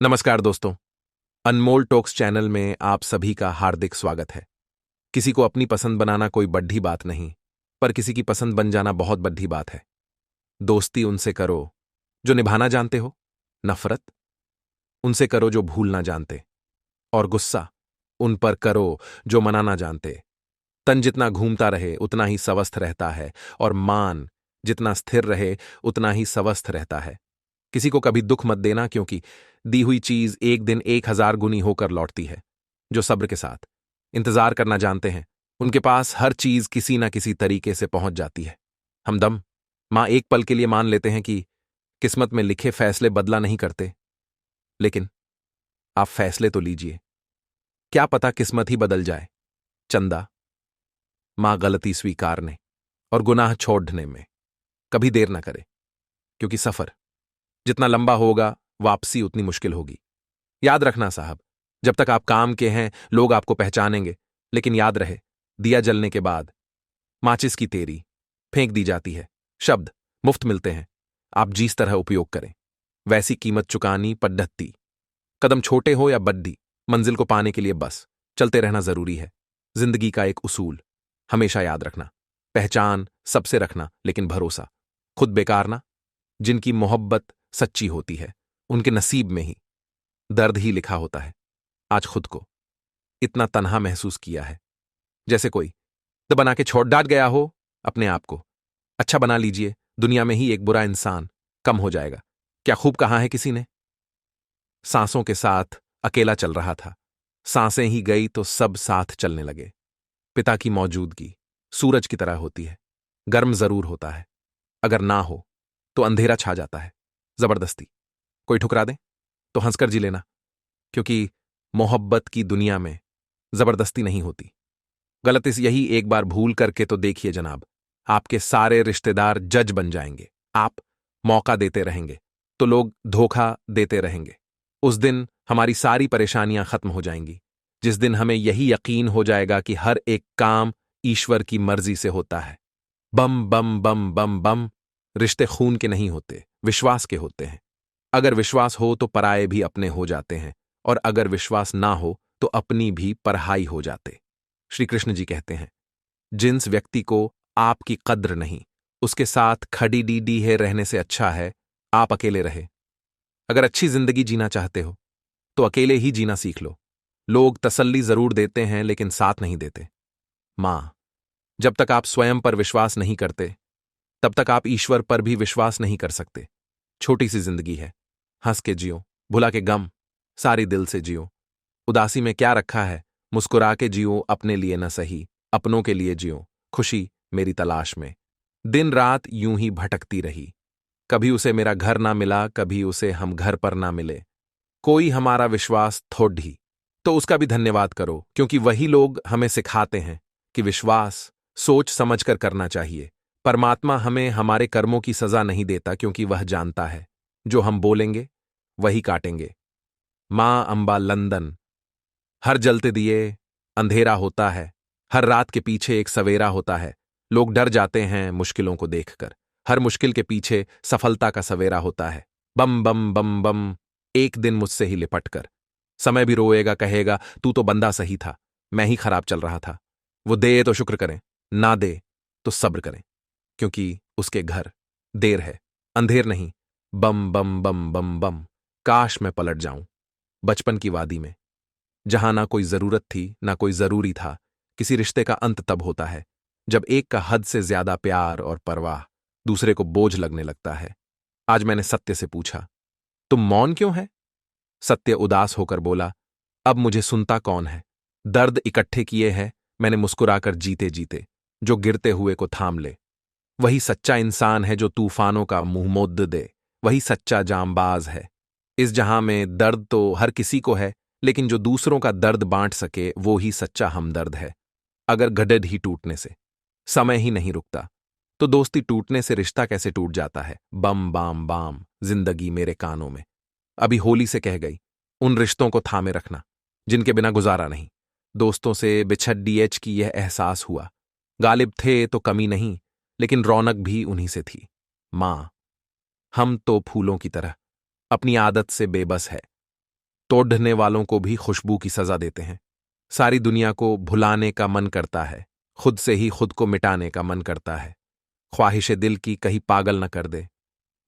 नमस्कार दोस्तों। अनमोल talks channel में आप सभी का हार्दिक स्वागत है। किसी को अपनी पसंद बनाना कोई बड़ी बात नहीं, पर किसी की पसंद बन जाना बहुत बड़ी बात है। दोस्ती उनसे करो जो निभाना जानते हो, नफरत उनसे करो जो भूलना जानते, और गुस्सा उन पर करो जो मनाना जानते। तन जितना घूमता रहे उतना ही स्वस्थ रहता है, और मान जितना स्थिर रहे उतना ही स्वस्थ रहता है। किसी को कभी दुख मत देना, क्योंकि दी हुई चीज एक दिन 1000 गुनी होकर लौटती है। जो सब्र के साथ इंतजार करना जानते हैं, उनके पास हर चीज किसी ना किसी तरीके से पहुंच जाती है। हमदम मां एक पल के लिए मान लेते हैं कि किस्मत में लिखे फैसले बदला नहीं करते, लेकिन आप फैसले तो लीजिए, क्या पता किस्मत ही बदल जाए। चंदा मां गलती स्वीकारने और गुनाह छोड़ने में कभी देर ना करे, क्योंकि सफर जितना लंबा होगा वापसी उतनी मुश्किल होगी। याद रखना साहब, जब तक आप काम के हैं लोग आपको पहचानेंगे, लेकिन याद रहे, दिया जलने के बाद माचिस की तेरी फेंक दी जाती है। शब्द मुफ्त मिलते हैं, आप जिस तरह उपयोग करें वैसी कीमत चुकानी पद्धति। कदम छोटे हो या बड्डी, मंजिल को पाने के लिए बस चलते रहना जरूरी है। जिंदगी का एक उसूल हमेशा याद रखना, पहचान सबसे रखना, लेकिन भरोसा खुद बेकार ना। जिनकी मोहब्बत सच्ची होती है उनके नसीब में ही दर्द ही लिखा होता है। आज खुद को इतना तन्हा महसूस किया है, जैसे कोई तो बना के छोड़ डांट गया हो। अपने आप को अच्छा बना लीजिए, दुनिया में ही एक बुरा इंसान कम हो जाएगा। क्या खूब कहा है किसी ने, सांसों के साथ अकेला चल रहा था, सांसें ही गई तो सब साथ चलने लगे। पिता की मौजूदगी सूरज की तरह होती है, गर्म जरूर होता है, अगर ना हो तो अंधेरा छा जाता है। जबरदस्ती कोई ठुकरा दे तो हंसकर जी लेना, क्योंकि मोहब्बत की दुनिया में जबरदस्ती नहीं होती। गलत इस यही एक बार भूल करके तो देखिए जनाब, आपके सारे रिश्तेदार जज बन जाएंगे। आप मौका देते रहेंगे तो लोग धोखा देते रहेंगे। उस दिन हमारी सारी परेशानियां खत्म हो जाएंगी, जिस दिन हमें यही यकीन हो जाएगा कि हर एक काम ईश्वर की मर्जी से होता है। बम बम बम बम बम। रिश्ते खून के नहीं होते, विश्वास के होते हैं। अगर विश्वास हो तो पराये भी अपने हो जाते हैं, और अगर विश्वास ना हो तो अपनी भी परहाई हो जाते। श्री कृष्ण जी कहते हैं, जिस व्यक्ति को आपकी कद्र नहीं, उसके साथ खड़ी डी है रहने से अच्छा है आप अकेले रहे। अगर अच्छी जिंदगी जीना चाहते हो तो अकेले ही जीना सीख लो। लोग तसल्ली जरूर देते हैं लेकिन साथ नहीं देते। मां, जब तक आप स्वयं पर विश्वास नहीं करते तब तक आप ईश्वर पर भी विश्वास नहीं कर सकते। छोटी सी जिंदगी है, हंस के जियो, भुला के गम सारी दिल से जियो। उदासी में क्या रखा है, मुस्कुरा के जियो, अपने लिए न सही अपनों के लिए जियो। खुशी मेरी तलाश में दिन रात यूं ही भटकती रही। कभी उसे मेरा घर ना मिला, कभी उसे हम घर पर ना मिले। कोई हमारा विश्वास थोड़ ही तो उसका भी धन्यवाद करो, क्योंकि वही लोग हमें सिखाते हैं कि विश्वास सोच समझकर करना चाहिए। परमात्मा हमें हमारे कर्मों की सजा नहीं देता, क्योंकि वह जानता है जो हम बोलेंगे वही काटेंगे। मां अंबा लंदन। हर जलते दिए अंधेरा होता है, हर रात के पीछे एक सवेरा होता है। लोग डर जाते हैं मुश्किलों को देखकर, हर मुश्किल के पीछे सफलता का सवेरा होता है। बम बम बम बम। एक दिन मुझसे ही लिपट कर समय भी रोएगा, कहेगा तू तो बंदा सही था, मैं ही खराब चल रहा था। वो दे तो शुक्र करें, ना दे तो सब्र करें, क्योंकि उसके घर देर है, अंधेर नहीं। बम बम बम बम बम। काश मैं पलट जाऊं बचपन की वादी में, जहां ना कोई जरूरत थी ना कोई जरूरी था। किसी रिश्ते का अंत तब होता है जब एक का हद से ज्यादा प्यार और परवाह दूसरे को बोझ लगने लगता है। आज मैंने सत्य से पूछा, तुम मौन क्यों है? सत्य उदास होकर बोला, अब मुझे सुनता कौन है? दर्द इकट्ठे किए हैं मैंने मुस्कुराकर जीते जीते, जो गिरते हुए को थाम ले। वही सच्चा इंसान है जो तूफानों का मुंह मोद दे, वही सच्चा जांबाज है। इस जहां में दर्द तो हर किसी को है, लेकिन जो दूसरों का दर्द बांट सके वो ही सच्चा हमदर्द है। अगर गडद ही टूटने से समय ही नहीं रुकता, तो दोस्ती टूटने से रिश्ता कैसे टूट जाता है? बम बाम बाम। जिंदगी मेरे कानों में अभी होली से कह गई, उन रिश्तों को थामे रखना जिनके बिना गुजारा नहीं। दोस्तों से बिछड़ डीएच की यह एहसास हुआ, गालिब थे तो कमी नहीं, लेकिन रौनक भी उन्हीं से थी। मां, हम तो फूलों की तरह अपनी आदत से बेबस है। तोड़ने वालों को भी खुशबू की सजा देते हैं। सारी दुनिया को भुलाने का मन करता है, खुद से ही खुद को मिटाने का मन करता है। ख्वाहिश दिल की कहीं पागल न कर दे,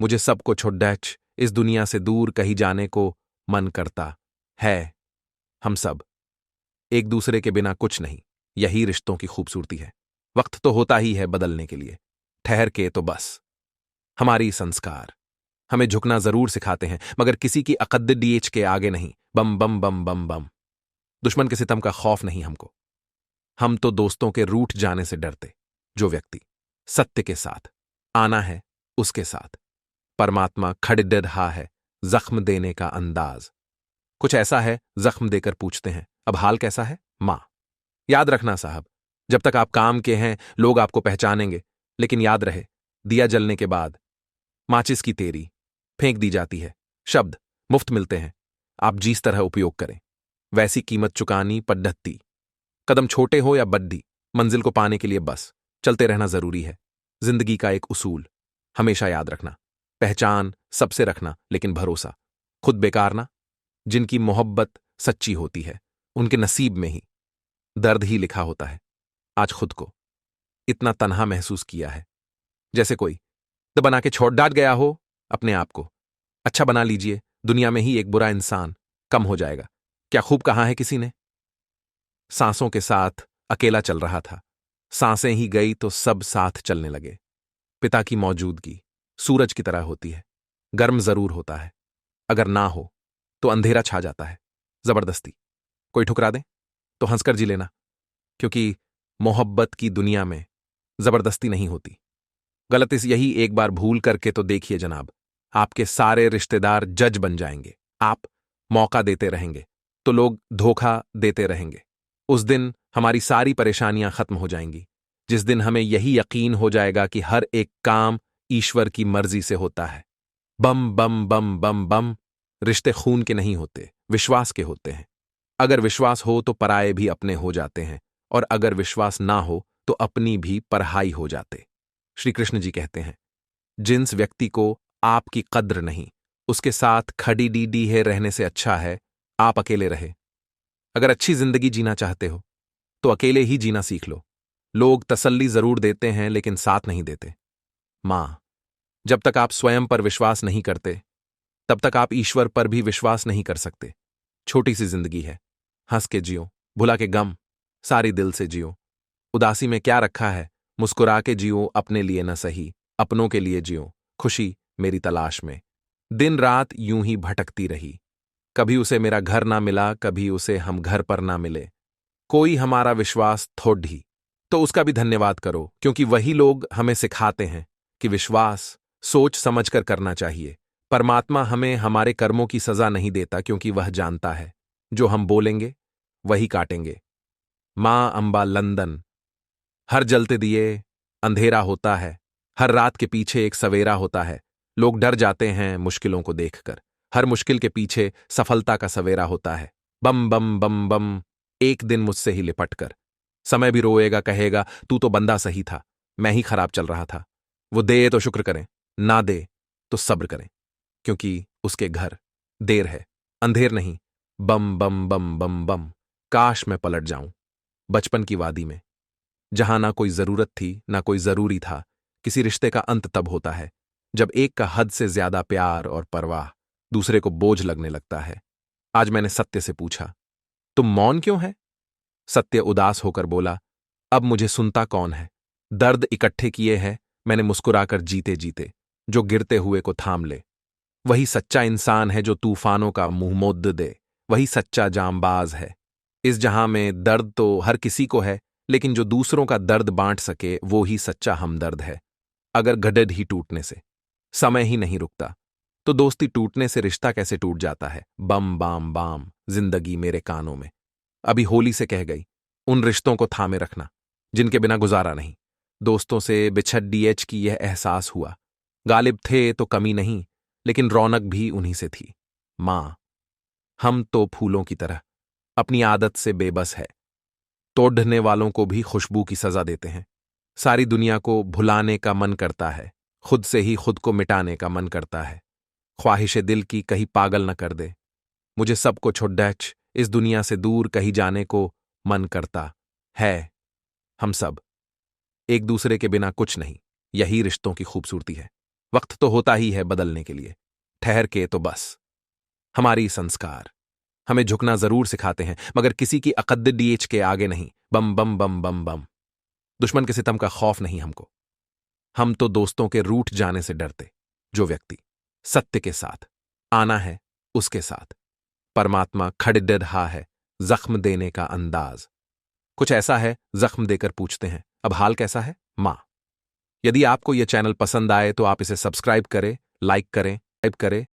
मुझे सबको छोड़च इस दुनिया से दूर कहीं जाने को मन करता है। हम सब एक दूसरे के बिना कुछ नहीं, यही रिश्तों की खूबसूरती है। वक्त तो होता ही है बदलने के लिए, ठहर के तो बस। हमारी संस्कार हमें झुकना जरूर सिखाते हैं, मगर किसी की अकद्द डीएच के आगे नहीं। बम बम बम बम बम। दुश्मन के सितम का खौफ नहीं हमको, हम तो दोस्तों के रूठ जाने से डरते। जो व्यक्ति सत्य के साथ आना है उसके साथ परमात्मा खड़े रहा है। जख्म देने का अंदाज कुछ ऐसा है, जख्म देकर पूछते हैं अब हाल कैसा है मां। याद रखना साहब, जब तक आप काम के हैं लोग आपको पहचानेंगे, लेकिन याद रहे दिया जलने के बाद माचिस की तेरी फेंक दी जाती है। शब्द मुफ्त मिलते हैं, आप जिस तरह उपयोग करें वैसी कीमत चुकानी पद्धति। कदम छोटे हो या बड्डी, मंजिल को पाने के लिए बस चलते रहना जरूरी है। जिंदगी का एक उसूल हमेशा याद रखना, पहचान सबसे रखना लेकिन भरोसा खुद बेकार ना। जिनकी मोहब्बत सच्ची होती है उनके नसीब में ही दर्द ही लिखा होता है। आज खुद को इतना तन्हा महसूस किया है, जैसे कोई तो बना के छोड़ डांट गया हो। अपने आप को अच्छा बना लीजिए, दुनिया में ही एक बुरा इंसान कम हो जाएगा। क्या खूब कहा है किसी ने, सांसों के साथ अकेला चल रहा था, सांसें ही गई तो सब साथ चलने लगे। पिता की मौजूदगी सूरज की तरह होती है, गर्म जरूर होता है, अगर ना हो तो अंधेरा छा जाता है। जबरदस्ती कोई ठुकरा दे तो हंसकर जी लेना, क्योंकि मोहब्बत की दुनिया में जबरदस्ती नहीं होती। गलत इस यही एक बार भूल करके तो देखिए जनाब, आपके सारे रिश्तेदार जज बन जाएंगे। आप मौका देते रहेंगे तो लोग धोखा देते रहेंगे। उस दिन हमारी सारी परेशानियां खत्म हो जाएंगी, जिस दिन हमें यही यकीन हो जाएगा कि हर एक काम ईश्वर की मर्जी से होता है। बम बम बम बम बम। रिश्ते खून के नहीं होते, विश्वास के होते हैं। अगर विश्वास हो तो पराये भी अपने हो जाते हैं, और अगर विश्वास ना हो तो अपनी भी परहाई हो जाते। श्री कृष्ण जी कहते हैं, जिस व्यक्ति को आपकी कद्र नहीं, उसके साथ खड़ी डी है रहने से अच्छा है आप अकेले रहे। अगर अच्छी जिंदगी जीना चाहते हो तो अकेले ही जीना सीख लो। लोग तसल्ली जरूर देते हैं लेकिन साथ नहीं देते। मां, जब तक आप स्वयं पर विश्वास नहीं करते तब तक आप ईश्वर पर भी विश्वास नहीं कर सकते। छोटी सी जिंदगी है, हंस के जियो, भुला के गम सारी दिल से जियो। उदासी में क्या रखा है, मुस्कुरा के जियो, अपने लिए न सही अपनों के लिए जियो। खुशी मेरी तलाश में दिन रात यूं ही भटकती रही, कभी उसे मेरा घर ना मिला, कभी उसे हम घर पर ना मिले। कोई हमारा विश्वास थोड़ ही तो उसका भी धन्यवाद करो, क्योंकि वही लोग हमें सिखाते हैं कि विश्वास सोच समझकर करना चाहिए। परमात्मा हमें हमारे कर्मों की सजा नहीं देता, क्योंकि वह जानता है जो हम बोलेंगे वही काटेंगे। मां अंबा लंदन। हर जलते दिए अंधेरा होता है, हर रात के पीछे एक सवेरा होता है। लोग डर जाते हैं मुश्किलों को देखकर, हर मुश्किल के पीछे सफलता का सवेरा होता है। बम बम बम बम। एक दिन मुझसे ही लिपट कर समय भी रोएगा, कहेगा तू तो बंदा सही था, मैं ही खराब चल रहा था। वो दे तो शुक्र करें, ना दे तो सब्र करें, क्योंकि उसके घर देर है अंधेर नहीं। बम बम बम बम बम। काश मैं पलट जाऊं बचपन की वादी में, जहां ना कोई जरूरत थी ना कोई जरूरी था। किसी रिश्ते का अंत तब होता है जब एक का हद से ज्यादा प्यार और परवाह दूसरे को बोझ लगने लगता है। आज मैंने सत्य से पूछा, तुम मौन क्यों है? सत्य उदास होकर बोला, अब मुझे सुनता कौन है? दर्द इकट्ठे किए हैं मैंने मुस्कुराकर जीते जीते, जो गिरते हुए को थाम ले। वही सच्चा इंसान है जो तूफानों का मुंह मोद दे, वही सच्चा जांबाज है। इस जहां में दर्द तो हर किसी को है, लेकिन जो दूसरों का दर्द बांट सके वो ही सच्चा हमदर्द है। अगर गडद ही टूटने से समय ही नहीं रुकता, तो दोस्ती टूटने से रिश्ता कैसे टूट जाता है? बम बाम बाम। जिंदगी मेरे कानों में अभी होली से कह गई, उन रिश्तों को थामे रखना जिनके बिना गुजारा नहीं। दोस्तों से बिछड़ डीएच की यह एहसास हुआ, गालिब थे तो कमी नहीं, लेकिन रौनक भी उन्हीं से थी। मां, हम तो फूलों की तरह अपनी आदत से बेबस है, तोड़ने वालों को भी खुशबू की सजा देते हैं। सारी दुनिया को भुलाने का मन करता है, खुद से ही खुद को मिटाने का मन करता है। ख्वाहिश दिल की कहीं पागल न कर दे, मुझे सबको छोड़ इस दुनिया से दूर कहीं जाने को मन करता है। हम सब एक दूसरे के बिना कुछ नहीं, यही रिश्तों की खूबसूरती है। वक्त तो होता ही है बदलने के लिए, ठहर के तो बस। हमारी संस्कार हमें झुकना जरूर सिखाते हैं, मगर किसी की अकद्दीच के आगे नहीं। बम बम बम बम बम। दुश्मन के सितम का खौफ नहीं हमको। हम तो दोस्तों के रूठ जाने से डरते। जो व्यक्ति सत्य के साथ आना है, उसके साथ परमात्मा खड़े रहा है। जख्म देने का अंदाज कुछ ऐसा है, जख्म देकर पूछते हैं, अब हाल कैसा है मां। यदि आपको यह चैनल पसंद आए तो आप इसे सब्सक्राइब करें, लाइक करें, टाइप करें